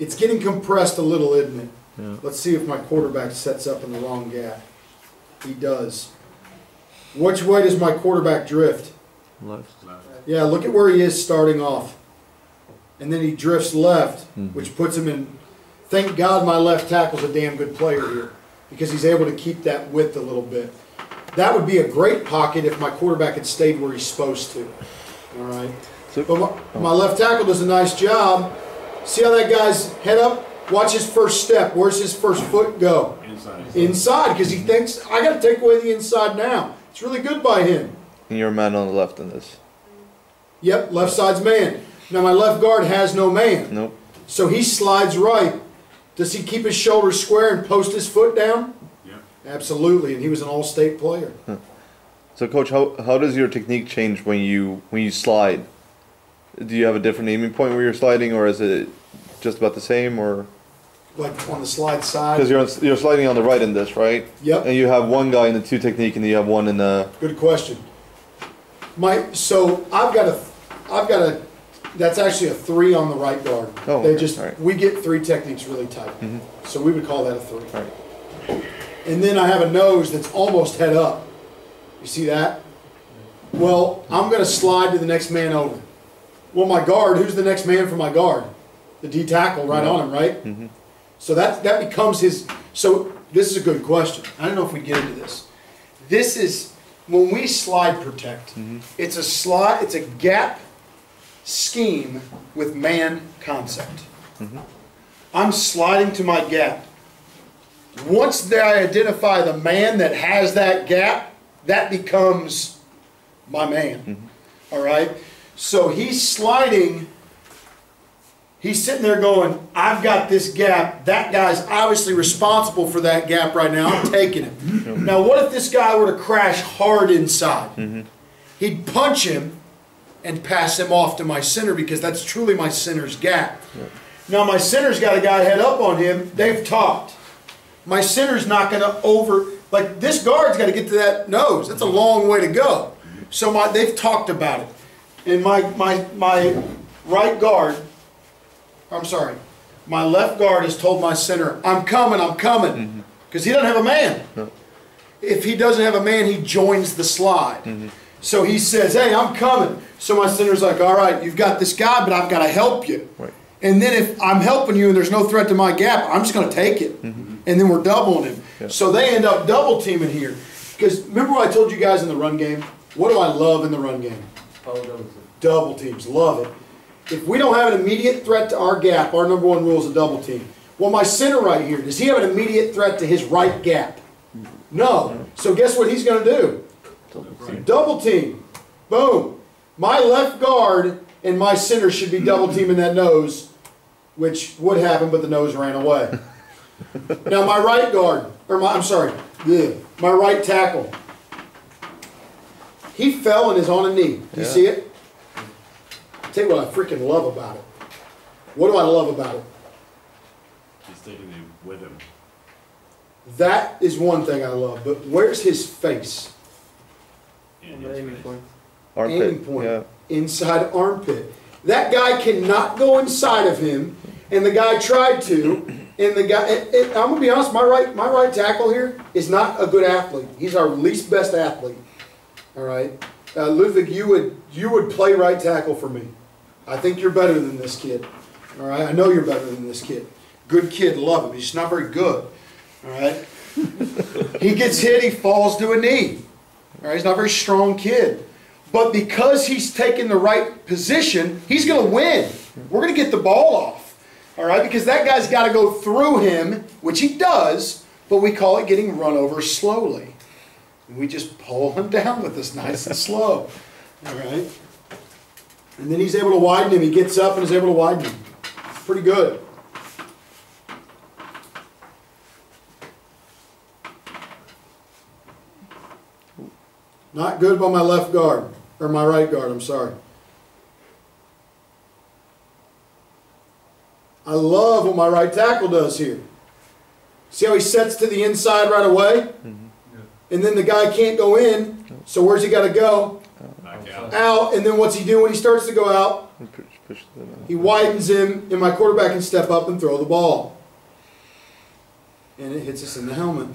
It's getting compressed a little, isn't it?
Yeah.
Let's see if my quarterback sets up in the wrong gap. He does. Which way does my quarterback drift?
Left.
Yeah, look at where he is starting off. And then he drifts left,
Mhm.
which puts him in. Thank God my left tackle's a damn good player here, because he's able to keep that width a little bit. That would be a great pocket if my quarterback had stayed where he's supposed to. All right. But my left tackle does a nice job. See how that guy's head up? Watch his first step. Where's his first foot go?
Inside.
Inside, because he thinks, I got to take away the inside now. It's really good by him.
And you're a man on the left in this.
Yep, left side's man. Now my left guard has no man.
Nope.
So he slides right. Does he keep his shoulders square and post his foot down?
Yeah.
Absolutely, and he was an all-state player.
So, Coach, how does your technique change when you slide? Do you have a different aiming point where you're sliding, or is it just about the same, or?
Like on the slide side.
Because you're sliding on the right in this, right?
Yep.
And you have one guy in the 2 technique, and you have one in the.
Good question. So I've got a, that's actually a 3 on the right guard.
Oh,
They
okay.
just,
All right.
we get 3 techniques really tight.
Mhm.
So we would call that a 3.
All right.
And then I have a nose that's almost head up. You see that? Well, I'm going to slide to the next man over. Well, my guard, who's the next man for my guard? The D tackle right on him, right?
Mhm.
So that becomes his. So this is a good question. I don't know if we get into this. This is when we slide protect. It's a slide. It's a gap scheme with man concept. I'm sliding to my gap. Once they identify the man that has that gap, that becomes my man. All right? So he's sliding. He's sitting there going, I've got this gap. That guy's obviously responsible for that gap right now. I'm taking it. Now, what if this guy were to crash hard inside? He'd punch him and pass him off to my center, because that's truly my center's gap. Now, my center's got a guy head up on him. They've talked. My center's not going to like this guard's got to get to that nose. That's a long way to go. So they've talked about it. And my right guard, I'm sorry, my left guard has told my center, I'm coming. Because he doesn't have a man.
No.
If he doesn't have a man, he joins the slide. So he says, hey, I'm coming. So my center's like, all right, you've got this guy, but I've got to help you.
Right.
And then if I'm helping you and there's no threat to my gap, I'm just going to take it. And then we're doubling him.
Yeah.
So they end up double teaming here. Because remember what I told you guys in the run game? What do I love in the run game?
Power double team.
Double teams. Love it. If we don't have an immediate threat to our gap, our number 1 rule is a double team. Well, my center right here, does he have an immediate threat to his right gap? No. So guess what he's going to do? Double team. Boom. My left guard and my center should be double teaming that nose, which would happen, but the nose ran away. Now my right guard, my right tackle, he fell and is on a knee. Do you see it? I'll tell you what I freaking love about it. What do I love about it?
He's taking him with him.
That is one thing I love, but where's his face?
On the aiming point.
Armpit.
Aiming point.
Yeah.
Inside armpit. That guy cannot go inside of him, and the guy tried to, and the guy, I'm going to be honest, my right tackle here is not a good athlete. He's our least best athlete. All right? Ludwig, you would play right tackle for me. I think you're better than this kid. All right? I know you're better than this kid. Good kid, love him. He's just not very good. All right? He gets hit, he falls to a knee. All right? He's not a very strong kid. But because he's taken the right position, he's going to win. We're going to get the ball off. All right? Because that guy's got to go through him, which he does, but we call it getting run over slowly. And we just pull him down with this nice and slow. All right? And then he's able to widen him. He gets up and is able to widen him. It's pretty good. Not good by my left guard. Or my right guard, I'm sorry. I love what my right tackle does here. See how he sets to the inside right away? And then the guy can't go in. So where's he got to go?
Back out.
Out. And then what's he do when he starts to go out? He widens him, and my quarterback can step up and throw the ball. And it hits us in the helmet.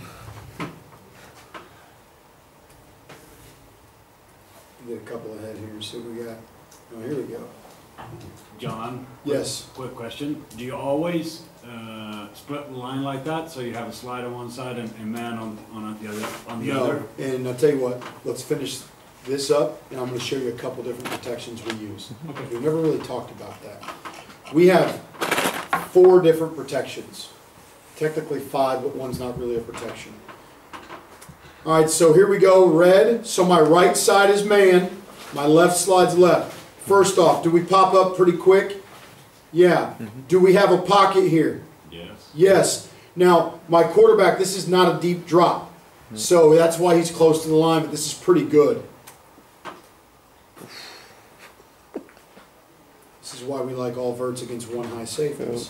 Get a couple ahead here and see what we got. Oh, here we go.
John?
Yes.
Quick question. Do you always split the line like that, so you have a slide on one side and man on the other?
And I'll tell you what, let's finish this up, and I'm going to show you a couple different protections we use.
Okay.
We've never really talked about that. We have 4 different protections. Technically 5, but one's not really a protection. All right, so here we go, red. So my right side is man, my left slide's left. First off, do we pop up pretty quick? Yeah. Do we have a pocket here?
Yes.
Yes. Now, my quarterback, this is not a deep drop. So that's why he's close to the line, but this is pretty good. This is why we like all verts against one high safeties.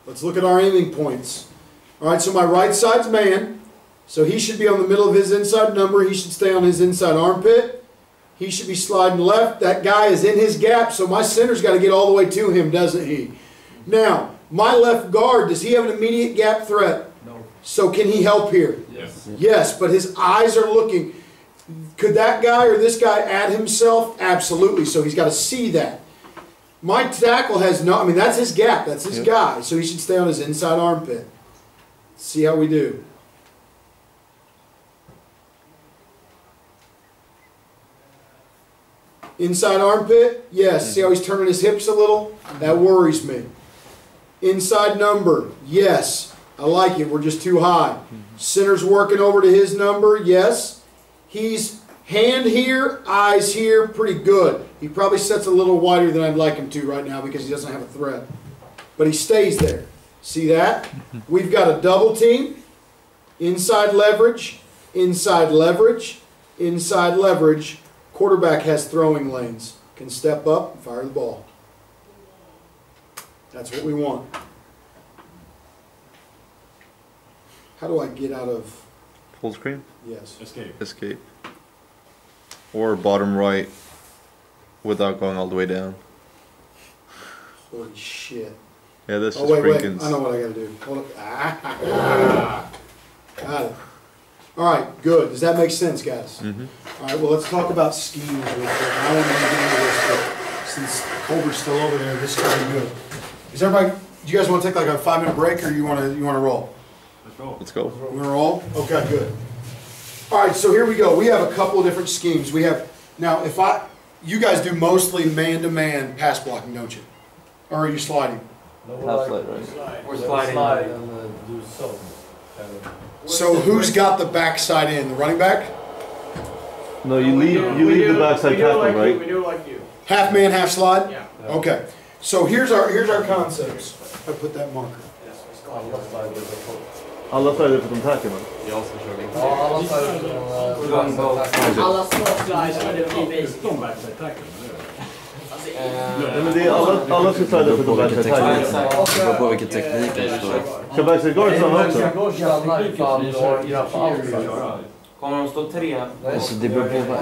Let's look at our aiming points. All right, so my right side's man. So he should be on the middle of his inside number. He should stay on his inside armpit. He should be sliding left. That guy is in his gap, so my center's got to get all the way to him, doesn't he? Now, my left guard, does he have an immediate gap threat?
No.
So can he help here?
Yes.
Yes, but his eyes are looking. Could that guy or this guy add himself? Absolutely, so he's got to see that. My tackle has no, I mean, that's his gap. That's his guy, so he should stay on his inside armpit. See how we do. Inside armpit, yes. See how he's turning his hips a little? That worries me. Inside number, yes. I like it. We're just too high. Center's working over to his number, yes. He's hand here, eyes here, pretty good. He probably sets a little wider than I'd like him to right now because he doesn't have a threat. But he stays there. See that? We've got a double team. Inside leverage, inside leverage, inside leverage. Quarterback has throwing lanes. Can step up and fire the ball. That's what we want. How do I get out of...
Full screen?
Yes.
Escape.
Escape. Or bottom right without going all the way down.
Holy shit.
Yeah, this
Oh,
is
wait.
Frinkins.
I know what I gotta do. Hold up. Got it. All right, good. Does that make sense, guys? All right, well, let's talk about schemes real quick. I don't want to get into this, but since Colbert's still over there, this is pretty good. Is everybody, do you guys want to take like a 5-minute break, or you want to roll?
Let's roll.
Let's go.
You want to roll? Okay, good. All right, so here we go. We have a couple of different schemes. We have, now, you guys do mostly man-to-man pass blocking, don't you? Or are you sliding?
No,
Half slide, right?
Slide.
We're
slide
sliding.
and do so. Kind of.
So who's got the backside in? The running back?
No, you leave the backside tackle,
like
right?
You, we do like you.
Half man, half slide?
Yeah.
Okay. So here's our concepts. I put that marker.
Alla slider på.
Alla slider på tacken.
Jag som kör lite.
Ja, alla slider på.
Alla små slider, det blir basic.
De backside tackle.
Nej, men det är alla ska slida på backside tacken.
Det beror på vilken teknik det står.
Ska backside guard stanna också?
Backside stannar ifall du har graff outside.
Kommer de stå 3?
Alltså det beror på vad.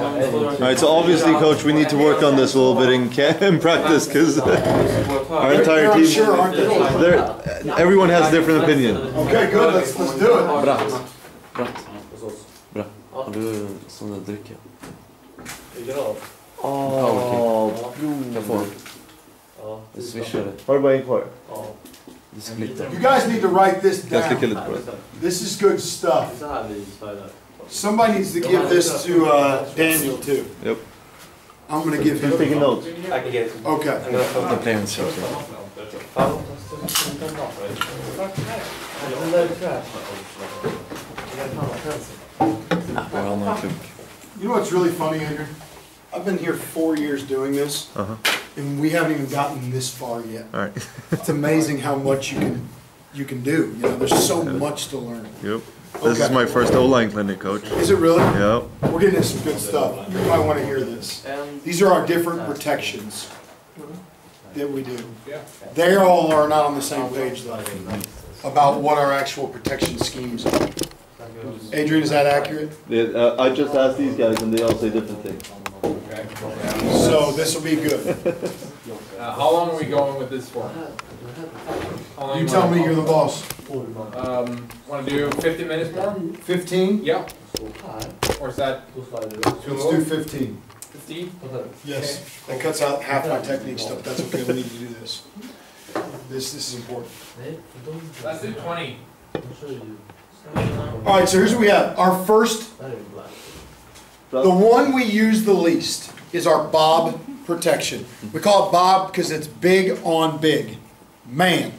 Alright, so obviously, coach, we need to work on this a little bit in practice because our entire
They're
team,
unsure, aren't they?
everyone has a different opinion.
Okay, good. Let's do it.
Bratt. Bra. Har du sån där drycker?
Vilken av?
Oh,
Jag får.
Ja,
Det swishade.
Har du bara en kvar?
Ja.
Det splittar.
You guys need to write this
Jag slickar
down.
lite på det.
This is good
Det är
stuff.
så här vi slidar.
Somebody needs to give this to Daniel too.
Yep.
I'm gonna give
Who's taking
him.
notes?
I can get it.
Okay.
I'm gonna put
The parents are okay.
Fan, den där är crap.
We're all not cook.
You know what's really funny, Adrian? I've been here 4 years doing this,
Uh-huh.
and we haven't even gotten this far yet.
All right.
It's amazing how much you can do. You know, there's so much to learn.
Yep. This is
Okay.
my first O-line clinic, coach.
Is it really?
Yep.
We're getting into some good stuff. You might want to hear this.
And
These are our different protections that we do. They all are not on the same page though, about what our actual protection schemes are. Adrian, is that accurate?
I just asked these guys and they all say different things.
So this will be good.
How long are we going with this for? How long
You tell me, you're the boss.
Want to do 50 minutes more?
15?
Yeah. Or is that too
Let's
low?
do 15.
15?
Yes. That cuts out half my technique stuff. That's okay, we need to do this. This is important.
Let's do 20.
All right, so here's what we have. Our first, the one we use the least is our bob protection. We call it bob because it's big on big. Man.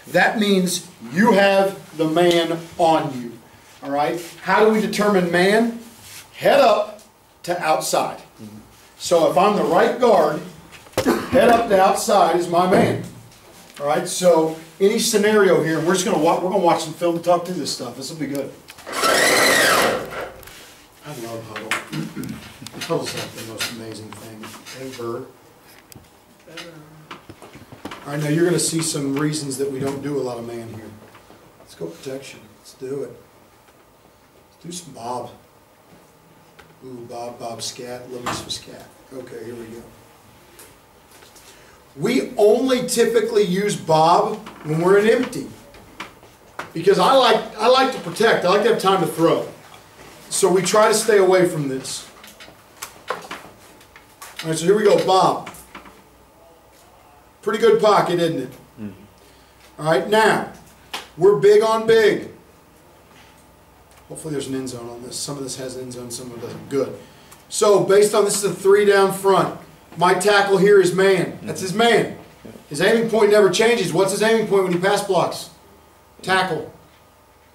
That means you have the man on you. All right? How do we determine man? Head up to outside. So if I'm the right guard, head up to outside is my man. All right? So any scenario here, we're just going to watch some film and talk through this stuff. This will be good. I love huddle. Huddle's like the most amazing thing ever. All right, now you're going to see some reasons that we don't do a lot of man here. Let's go protection. Let's do it. Let's do some bob. Ooh, bob, bob, scat. Let me some scat. Okay, here we go. We only typically use bob when we're in empty. Because I like to protect. I like to have time to throw. So we try to stay away from this. All right, so here we go, bob. Pretty good pocket, isn't it? All right, now, we're big on big. Hopefully there's an end zone on this. Some of this has an end zone, some of it doesn't. Good. So, based on this is a 3 down front. My tackle here is man. That's his man. His aiming point never changes. What's his aiming point when he pass blocks? Tackle.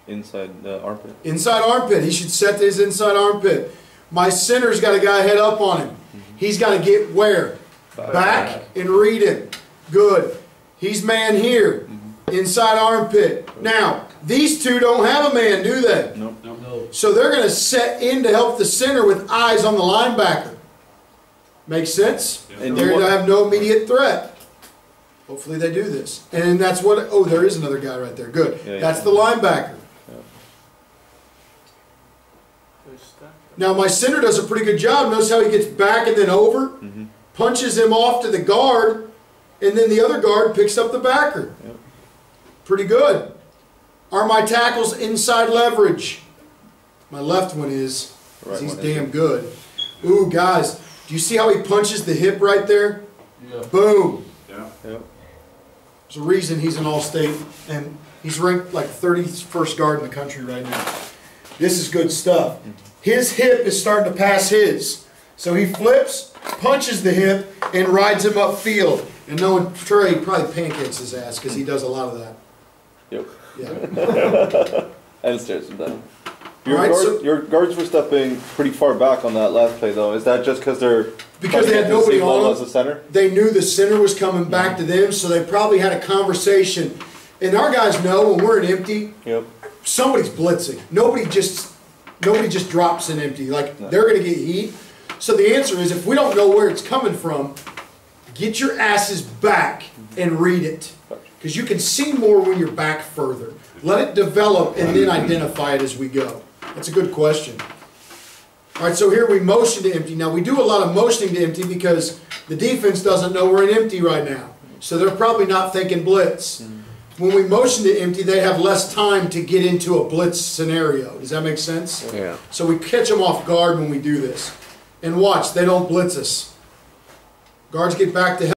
Inside the armpit.
Inside armpit. He should set to his inside armpit. My center's got a guy head up on him. He's got to get where? Back and read him. Good. He's man here. Inside armpit. Now, these two don't have a man, do they?
Nope.
No.
So they're going to set in to help the center with eyes on the linebacker. Makes sense?
And
They're
you
going to
want-
have no immediate threat. Hopefully they do this. And that's what, oh, there is another guy right there. Good.
Yeah,
That's
yeah.
the linebacker. Now my center does a pretty good job. Notice how he gets back and then over, punches him off to the guard, and then the other guard picks up the backer.
Yep.
Pretty good. Are my tackles inside leverage? My left one is. 'Cause
Right
he's
one is.
damn good. Ooh, guys, do you see how he punches the hip right there?
Yeah.
Boom.
Yeah.
Yep.
There's a reason he's an all-state, and he's ranked like 31st guard in the country right now. This is good stuff. His hip is starting to pass his. So he flips, punches the hip, and rides him upfield. And knowing Trey probably pancakes his ass because he does a lot of that.
Yep.
Yeah.
And stares him down. Your,
Alright, so-
your guards were stepping pretty far back on that last play, though. Is that just because they're
Because they had
at the
nobody
same level
on
as
them.
the center?
They knew the center was coming back to them, so they probably had a conversation. And our guys know when we're in empty,
Yep.
somebody's blitzing. Nobody just drops in empty. Like,
No.
they're going to get heat. So the answer is, if we don't know where it's coming from, get your asses back and read it. Because you can see more when you're back further. Let it develop and then identify it as we go. That's a good question. All right, so here we motion to empty. Now, we do a lot of motioning to empty because the defense doesn't know we're in empty right now. So they're probably not thinking blitz. When we motion to empty, they have less time to get into a blitz scenario. Does that make sense?
Yeah.
So we catch them off guard when we do this. And watch, they don't blitz us. Guards get back to